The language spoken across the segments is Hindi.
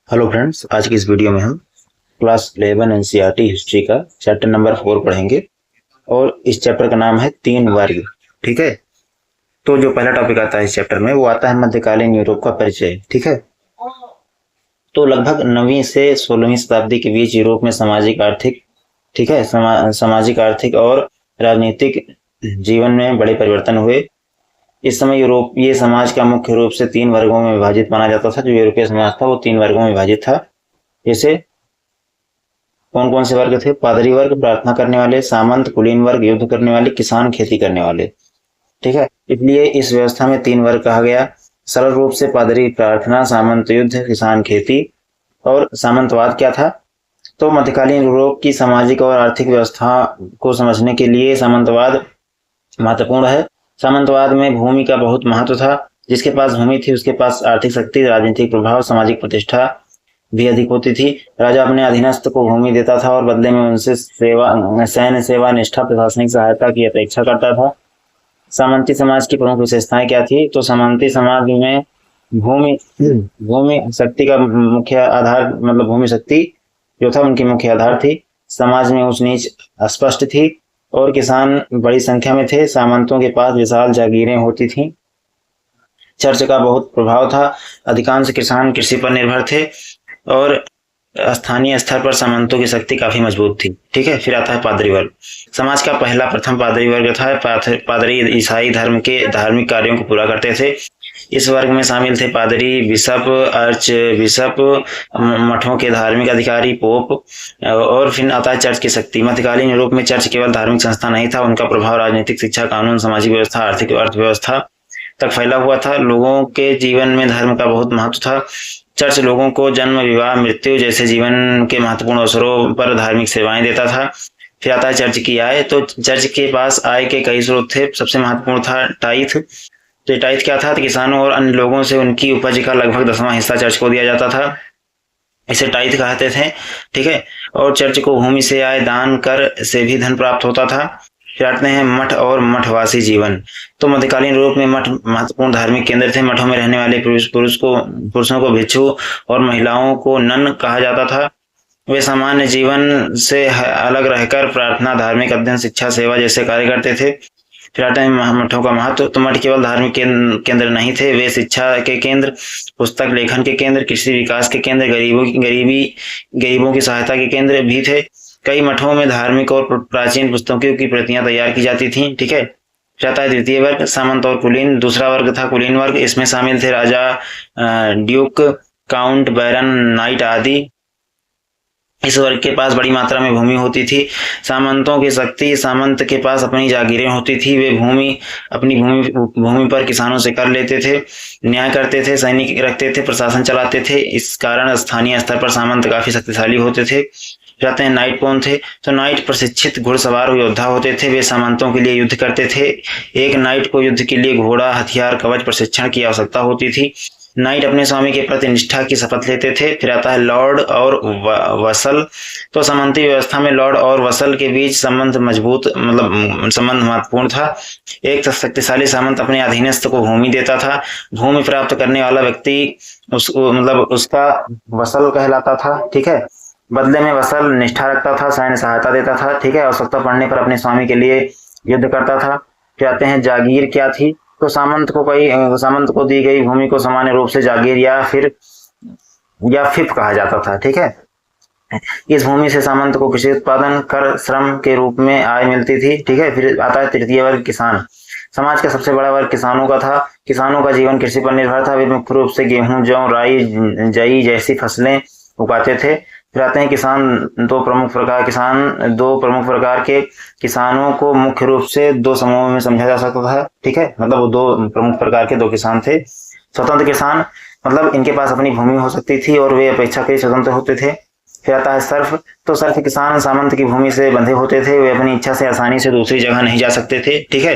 हेलो फ्रेंड्स, आज की इस वीडियो में हम क्लास 11 एनसीईआरटी हिस्ट्री का चैप्टर नंबर 4 पढ़ेंगे और इस चैप्टर का नाम है तीन वर्ग। ठीक है, तो जो पहला टॉपिक आता है इस चैप्टर में वो आता है मध्यकालीन यूरोप का परिचय। ठीक है, तो लगभग 9वीं से 16वीं शताब्दी के बीच यूरोप में सामाजिक आर्थिक ठीक है सामाजिक आर्थिक और राजनीतिक जीवन में बड़े परिवर्तन हुए। इस समय यूरोपीय समाज का मुख्य रूप से तीन वर्गों में विभाजित माना जाता था। जो यूरोपीय समाज था वो तीन वर्गों में विभाजित था। जैसे कौन कौन से वर्ग थे? पादरी वर्ग, प्रार्थना करने वाले, सामंत, कुलीन वर्ग, युद्ध करने वाले, किसान, खेती करने वाले। ठीक है, इसलिए इस व्यवस्था में तीन वर्ग कहा गया। सरल रूप से पादरी प्रार्थना, सामंत युद्ध, किसान खेती। और सामंतवाद क्या था? तो मध्यकालीन यूरोप की सामाजिक और आर्थिक व्यवस्था को समझने के लिए सामंतवाद महत्वपूर्ण है। सामंतवाद में भूमि का बहुत महत्व था। जिसके पास भूमि थी उसके पास आर्थिक शक्ति, राजनीतिक प्रभाव, सामाजिक प्रतिष्ठा भी अधिक होती थी। राजा अपने अधीनस्थ को भूमि देता था और बदले में उनसे सैन्य सेवा, निष्ठा, प्रशासनिक सहायता की अपेक्षा करता था। सामंती समाज की प्रमुख विशेषताएं क्या थी? तो सामंती समाज में भूमि भूमि शक्ति का मुख्य आधार, मतलब भूमि शक्ति जो था उनकी मुख्य आधार थी। समाज में ऊंच नीच स्पष्ट थी और किसान बड़ी संख्या में थे। सामंतों के पास विशाल जागीरें होती थीं। चर्च का बहुत प्रभाव था। अधिकांश किसान कृषि पर निर्भर थे और स्थानीय स्तर पर सामंतों की शक्ति काफी मजबूत थी। ठीक है, फिर आता है पादरी वर्ग। समाज का प्रथम पादरी वर्ग था। पादरी ईसाई धर्म के धार्मिक कार्यों को पूरा करते थे। इस वर्ग में शामिल थे पादरी, बिशप, आर्च बिशप, मठों के धार्मिक अधिकारी, पोप। और फिर आता है चर्च की शक्ति। मध्यकालीन यूरोप में चर्च केवल धार्मिक संस्था नहीं था, उनका प्रभाव राजनीतिक, शिक्षा, कानून, सामाजिक व्यवस्था, आर्थिक अर्थव्यवस्था तक फैला हुआ था। लोगों के जीवन में धर्म का बहुत महत्व था। चर्च लोगों को जन्म, विवाह, मृत्यु जैसे जीवन के महत्वपूर्ण अवसरों पर धार्मिक सेवाएं देता था। फिर आता है चर्च की आय। तो चर्च के पास आय के कई स्रोत थे। सबसे महत्वपूर्ण था टाइथ। तो टाइथ क्या था? तो किसानों और अन्य लोगों से उनकी उपज का लगभग 10वां हिस्सा चर्च को दिया जाता था। इसे टाइथ कहते थे। ठीक है, और चर्च को भूमि से आय, दान, कर से भी धन प्राप्त होता था। फिर आते हैं मठ और मठवासी जीवन। तो मध्यकालीन यूरोप में मठ महत्वपूर्ण धार्मिक केंद्र थे। मठों में रहने वाले पुरुषों को भिक्षु और महिलाओं को नन कहा जाता था। वे सामान्य जीवन से अलग रहकर प्रार्थना, धार्मिक अध्ययन, शिक्षा, सेवा जैसे कार्य करते थे। फिर आते हैं मठों का महत्व। तो मठ केवल धार्मिक केंद्र नहीं थे, वे शिक्षा के केंद्र, पुस्तक लेखन के केंद्र, कृषि विकास के केंद्र, गरीबों की सहायता के केंद्र भी थे। कई मठों में धार्मिक और प्राचीन पुस्तकों की प्रतियां तैयार की जाती थी। ठीक है, जाता है द्वितीय वर्ग, सामंत और कुलीन। दूसरा वर्ग था कुलीन वर्ग। इसमें शामिल थे राजा, ड्यूक, काउंट, बैरन, नाइट आदि। इस वर्ग के पास बड़ी मात्रा में भूमि होती थी। सामंतों की शक्ति। सामंत के पास अपनी जागीरें होती थी। वे अपनी भूमि पर किसानों से कर लेते थे, न्याय करते थे, सैनिक रखते थे, प्रशासन चलाते थे। इस कारण स्थानीय स्तर पर सामंत काफी शक्तिशाली होते थे। जाते हैं नाइट कौन थे? तो नाइट प्रशिक्षित घुड़सवार योद्धा होते थे। वे सामंतों के लिए युद्ध करते थे। एक नाइट को युद्ध के लिए घोड़ा, हथियार, कवच, प्रशिक्षण की आवश्यकता होती थी। नाइट अपने स्वामी के प्रति निष्ठा की शपथ लेते थे। फिर आता है लॉर्ड और वसल। तो सामंती व्यवस्था में लॉर्ड और वसल के बीच संबंध महत्वपूर्ण था। एक शक्तिशाली सामंत अपने अधीनस्थ को भूमि देता था। भूमि प्राप्त करने वाला व्यक्ति उसका वसल कहलाता था। ठीक है, बदले में वसल निष्ठा रखता था, सैन्य सहायता देता था। ठीक है, आवश्यकता पड़ने पर अपने स्वामी के लिए युद्ध करता था। फिर आते हैं जागीर क्या थी? तो सामंत को दी गई भूमि को सामान्य रूप से जागीर या फिफ कहा जाता था। ठीक है, इस भूमि से सामंत को कृषि उत्पादन, कर, श्रम के रूप में आय मिलती थी। ठीक है, फिर आता है तृतीय वर्ग, किसान। समाज का सबसे बड़ा वर्ग किसानों का था। किसानों का जीवन कृषि पर निर्भर था। वे मुख्य रूप से गेहूं, जौ, राई, जई जैसी फसलें उगाते थे। फिर आते हैं दो प्रमुख प्रकार के किसानों को मुख्य रूप से दो समूहों में समझा जा सकता था। ठीक है, मतलब वो दो प्रमुख प्रकार के दो किसान थे। स्वतंत्र किसान, मतलब इनके पास अपनी भूमि हो सकती थी और वे अपेक्षाकृत स्वतंत्र होते थे। फिर आता है सर्फ। तो सर्फ किसान सामंत की भूमि से बंधे होते थे। वे अपनी इच्छा से आसानी से दूसरी जगह नहीं जा सकते थे। ठीक है,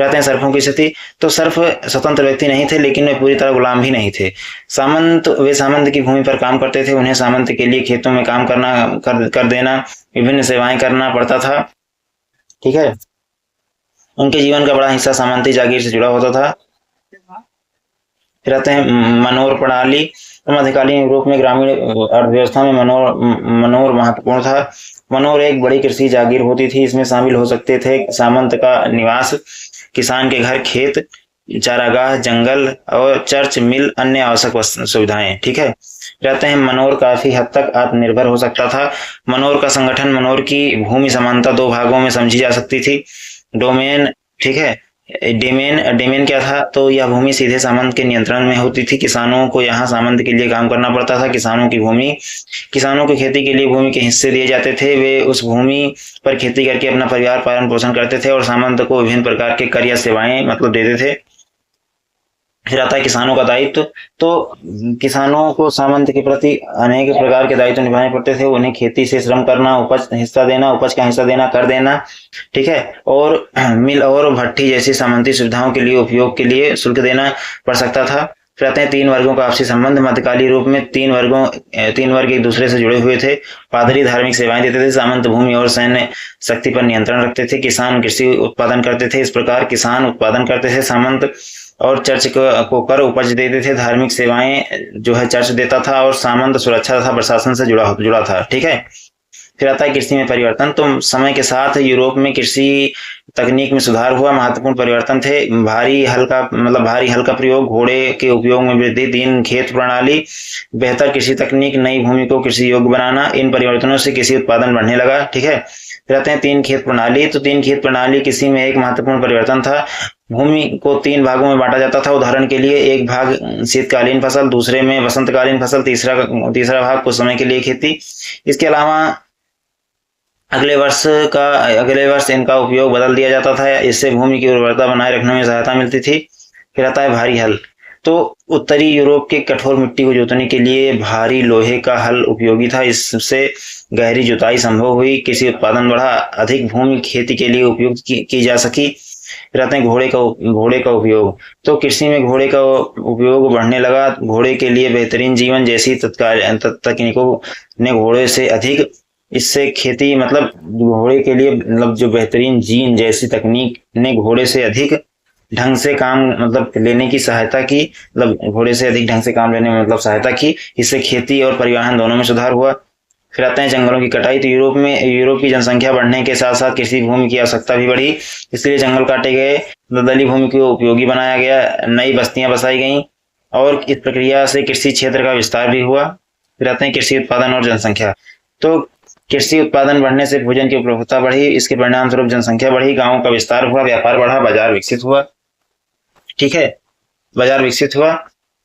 रहते हैं सर्फों की स्थिति। तो सर्फ स्वतंत्र व्यक्ति नहीं थे, लेकिन वे पूरी तरह गुलाम भी नहीं थे। वे सामंत की भूमि पर काम करते थे। उन्हें सामंत के लिए खेतों में काम कर देना, विभिन्न सेवाएं करना पड़ता था। ठीक है, उनके जीवन का बड़ा हिस्सा सामंती जागीर से जुड़ा होता था। फिर आते हैं मनोर प्रणाली। तो मध्यकालीन यूरोप में ग्रामीण अर्थव्यवस्था में मनोर महत्वपूर्ण था। मनोर एक बड़ी कृषि जागीर होती थी। इसमें शामिल हो सकते थे सामंत का निवास, किसान के घर, खेत, चारागाह, जंगल और चर्च, मिल, अन्य आवश्यक सुविधाएं। ठीक है, कहते हैं मनोर काफी हद तक आत्मनिर्भर हो सकता था। मनोर का संगठन, मनोर की भूमि समानता दो भागों में समझी जा सकती थी। डोमेन, ठीक है, डेमेन क्या था, तो यह भूमि सीधे सामंत के नियंत्रण में होती थी। किसानों को यहाँ सामंत के लिए काम करना पड़ता था। किसानों को खेती के लिए भूमि के हिस्से दिए जाते थे। वे उस भूमि पर खेती करके अपना परिवार पालन पोषण करते थे और सामंत को विभिन्न प्रकार के कर या सेवाएं मतलब देते थे। फिर आता है किसानों का दायित्व। तो किसानों को सामंत के प्रति अनेक प्रकार के दायित्व निभाने पड़ते थे। उन्हें खेती से श्रम करना, उपज का हिस्सा देना, कर देना, ठीक है, और मिल और भट्टी जैसी सामंती सुविधाओं के लिए उपयोग के लिए शुल्क देना पड़ सकता था। फिर आते हैं 3 वर्गों का आपसी संबंध। मध्यकालीन यूरोप में 3 वर्ग एक दूसरे से जुड़े हुए थे। पादरी धार्मिक सेवाएं देते थे, सामंत भूमि और सैन्य शक्ति पर नियंत्रण रखते थे, किसान कृषि उत्पादन करते थे। इस प्रकार किसान उत्पादन करते थे, सामंत और चर्च को कर उपज देते थे। धार्मिक सेवाएं जो है चर्च देता था और सामंत सुरक्षा तथा प्रशासन से जुड़ा था। ठीक है, फिर आता है कृषि में परिवर्तन। तो समय के साथ यूरोप में कृषि तकनीक में सुधार हुआ। महत्वपूर्ण परिवर्तन थे भारी हल का प्रयोग, घोड़े के उपयोग में वृद्धि, 3 खेत प्रणाली, बेहतर कृषि तकनीक, नई भूमि को कृषि योग्य बनाना। इन परिवर्तनों से कृषि उत्पादन बढ़ने लगा। ठीक है, फिर आते हैं 3 खेत प्रणाली। तो 3 खेत प्रणाली कृषि में एक महत्वपूर्ण परिवर्तन था। भूमि को 3 भागों में बांटा जाता था। उदाहरण के लिए एक भाग शीतकालीन फसल, दूसरे में वसंतकालीन फसल, तीसरा भाग कुछ समय के लिए खेती। इसके अलावा अगले वर्ष इनका उपयोग बदल दिया जाता था। इससे भूमि की उर्वरता बनाए रखने में सहायता मिलती थी। फिर आता है भारी हल। तो उत्तरी यूरोप के कठोर मिट्टी को जोतने के लिए भारी लोहे का हल उपयोगी था। इससे गहरी जुताई संभव हुई, कृषि उत्पादन बढ़ा, अधिक भूमि खेती के लिए उपयुक्त की जा सकी। फिर आते हैं घोड़े का उपयोग। तो कृषि में घोड़े का उपयोग बढ़ने लगा। घोड़े के लिए बेहतरीन जीवन जैसी तकनीकों ने घोड़े से अधिक, इससे खेती घोड़े के लिए जो बेहतरीन जीन जैसी तकनीक ने घोड़े से अधिक ढंग से काम लेने की सहायता की। घोड़े से अधिक ढंग से काम लेने में सहायता की। इससे खेती और परिवहन दोनों में सुधार हुआ। फिर आते हैं जंगलों की कटाई। तो यूरोप की जनसंख्या बढ़ने के साथ साथ कृषि भूमि की आवश्यकता भी बढ़ी, इसलिए जंगल काटे गए, दलदली भूमि को उपयोगी बनाया गया, नई बस्तियां बसाई गईं और इस प्रक्रिया से कृषि क्षेत्र का विस्तार भी हुआ। फिर आते हैं कृषि उत्पादन और जनसंख्या। तो कृषि उत्पादन बढ़ने से भोजन की उपलब्धता बढ़ी, इसके परिणाम स्वरूप जनसंख्या बढ़ी, गांवों का विस्तार हुआ, व्यापार बढ़ा, बाजार विकसित हुआ। ठीक है, बाजार विकसित हुआ।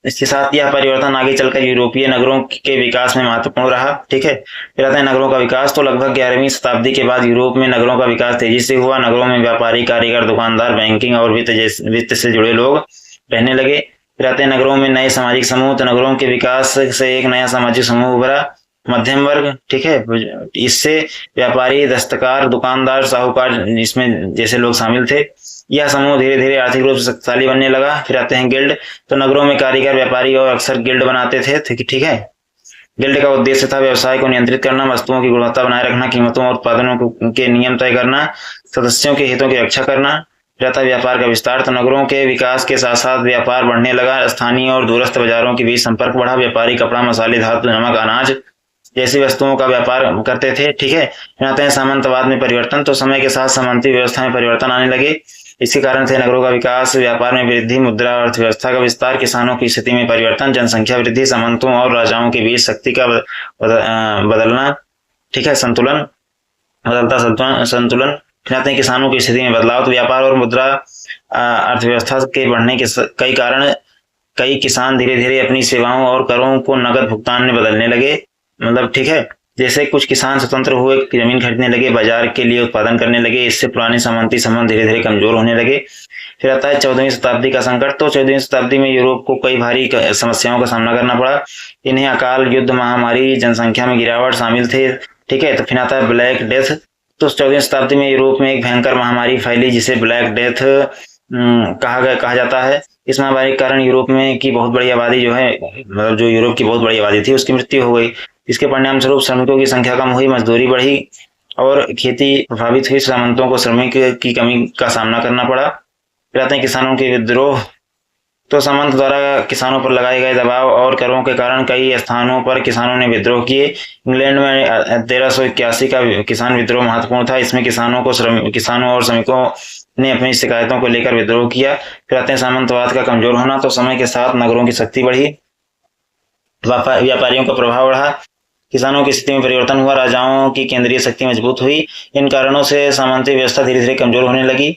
इसके साथ यह परिवर्तन आगे चलकर यूरोपीय नगरों के विकास में महत्वपूर्ण रहा। ठीक है, फिर आता है नगरों का विकास। तो लगभग 11वीं शताब्दी के बाद यूरोप में नगरों का विकास तेजी से हुआ। नगरों में व्यापारी, कारीगर, दुकानदार, बैंकिंग और वित्त से जुड़े लोग रहने लगे। फिर आते हैं नगरों में नए सामाजिक समूह। तो नगरों के विकास से एक नया सामाजिक समूह उभरा, मध्यम वर्ग। ठीक है, इससे व्यापारी, दस्तकार, दुकानदार, साहूकार, इसमें जैसे लोग शामिल थे। यह समूह धीरे धीरे आर्थिक रूप से शक्तिशाली बनने लगा। फिर आते हैं गिल्ड। तो नगरों में कारीगर, व्यापारी और अक्सर गिल्ड बनाते थे। ठीक है, गिल्ड का उद्देश्य था व्यवसाय को नियंत्रित करना, वस्तुओं की गुणवत्ता बनाए रखना, कीमतों और उत्पादनों के नियम तय करना, सदस्यों के हितों की रक्षा करना। रहता है व्यापार का विस्तार। तो नगरों के विकास के साथ साथ व्यापार बढ़ने लगा। स्थानीय और दूरस्थ बाजारों के बीच संपर्क बढ़ा। व्यापारी कपड़ा, मसाले, धातु, नमक, अनाज जैसी वस्तुओं का व्यापार करते थे। ठीक है, आते हैं सामंतवाद में परिवर्तन। तो समय के साथ सामंती व्यवस्था में परिवर्तन आने लगे। इसके कारण थे नगरों का विकास, व्यापार में वृद्धि, मुद्रा और अर्थव्यवस्था का विस्तार, किसानों की स्थिति में परिवर्तन, जनसंख्या वृद्धि, सामंतों और राजाओं के बीच शक्ति का बदलना। ठीक है, बदलता संतुलन। फिर आते हैं किसानों की स्थिति में बदलाव। तो व्यापार और मुद्रा अर्थव्यवस्था के बढ़ने के कई कारण कई किसान धीरे धीरे अपनी सेवाओं और करों को नगद भुगतान में बदलने लगे। ठीक है, जैसे कुछ किसान स्वतंत्र हुए, जमीन खरीदने लगे, बाजार के लिए उत्पादन करने लगे। इससे पुराने सामंती संबंध धीरे धीरे कमजोर होने लगे। फिर आता है 14वीं शताब्दी का संकट। तो 14वीं शताब्दी में यूरोप को कई भारी समस्याओं का सामना करना पड़ा। इन्हें अकाल, युद्ध, महामारी, जनसंख्या में गिरावट शामिल थे। ठीक है, तो फिर आता है ब्लैक डेथ। तो 14वीं शताब्दी में यूरोप में एक भयंकर महामारी फैली जिसे ब्लैक डेथ कहा जाता है। इस महामारी के कारण यूरोप में की बहुत बड़ी आबादी जो यूरोप की बहुत बड़ी आबादी थी उसकी मृत्यु हो गई। इसके परिणाम स्वरूप श्रमिकों की संख्या कम हुई, मजदूरी बढ़ी और खेती प्रभावित हुई। सामंतों को श्रमिक की कमी का सामना करना पड़ा। फिर आते हैं किसानों के विद्रोह। तो सामंत द्वारा किसानों पर लगाए गए दबाव और करों के कारण कई स्थानों पर किसानों ने विद्रोह किए। इंग्लैंड में 1381 का किसान विद्रोह महत्वपूर्ण था। इसमें किसानों और श्रमिकों ने अपनी शिकायतों को लेकर विद्रोह किया। फिर आते हैं सामंतवाद का कमजोर होना। तो समय के साथ नगरों की शक्ति बढ़ी, व्यापारियों का प्रभाव बढ़ा, किसानों की स्थिति में परिवर्तन हुआ, राजाओं की केंद्रीय शक्ति मजबूत हुई। इन कारणों से सामंती व्यवस्था धीरे धीरे कमजोर होने लगी।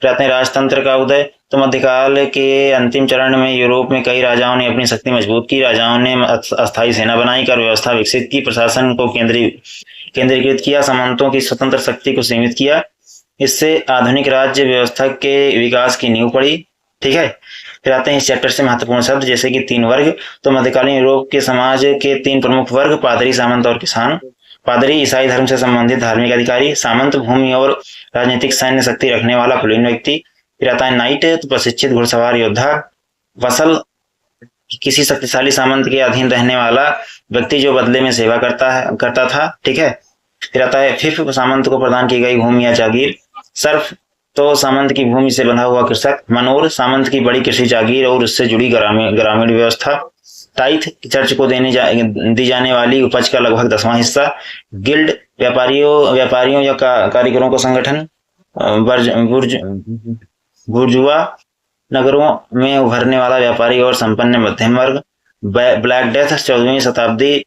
फिर आते हैं राजतंत्र का उदय। तो मध्यकाल के अंतिम चरण में यूरोप में कई राजाओं ने अपनी शक्ति मजबूत की। राजाओं ने अस्थायी सेना बनाई कर व्यवस्था विकसित की, प्रशासन को केंद्रीकृत किया, सामंतों की स्वतंत्र शक्ति को सीमित किया। इससे आधुनिक राज्य व्यवस्था के विकास की नींव पड़ी। ठीक है। फिर आते हैं इस चैप्टर से महत्वपूर्ण शब्द जैसे कि 3 वर्ग। तो मध्यकालीन यूरोप के समाज के 3 प्रमुख वर्ग, पादरी, सामंत और किसान। पादरी ईसाई धर्म से संबंधित धार्मिक अधिकारी, सामंत भूमि और राजनीतिक सैन्य शक्ति रखने वाला कुलीन व्यक्ति। फिर आता है नाइट, तो प्रशिक्षित घुड़सवार योद्धा। वसल, किसी शक्तिशाली सामंत के अधीन रहने वाला व्यक्ति जो बदले में सेवा करता था। ठीक है। फिर आता है फिफ, सामंत को प्रदान की गई भूमि या जागीर। सर्फ, तो सामंत की भूमि से बंधा हुआ कृषक। मनोर, सामंत की बड़ी कृषि जागीर और उससे जुड़ी ग्रामीण व्यवस्था। टाइथ, चर्च को दी जाने वाली उपज का लगभग 10वां हिस्सा। गिल्ड, व्यापारियों या कारीगरों का संगठन। बुर्जुआ, नगरों में उभरने वाला व्यापारी और संपन्न मध्यम वर्ग। ब्लैक डेथ, 14वीं शताब्दी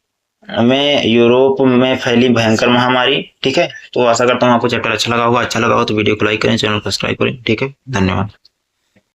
में यूरोप में फैली भयंकर महामारी। ठीक है। तो आशा करता हूँ आपको चैप्टर अच्छा लगा होगा। अच्छा लगा हो तो वीडियो को लाइक करें, चैनल को सब्सक्राइब करें। ठीक है, धन्यवाद।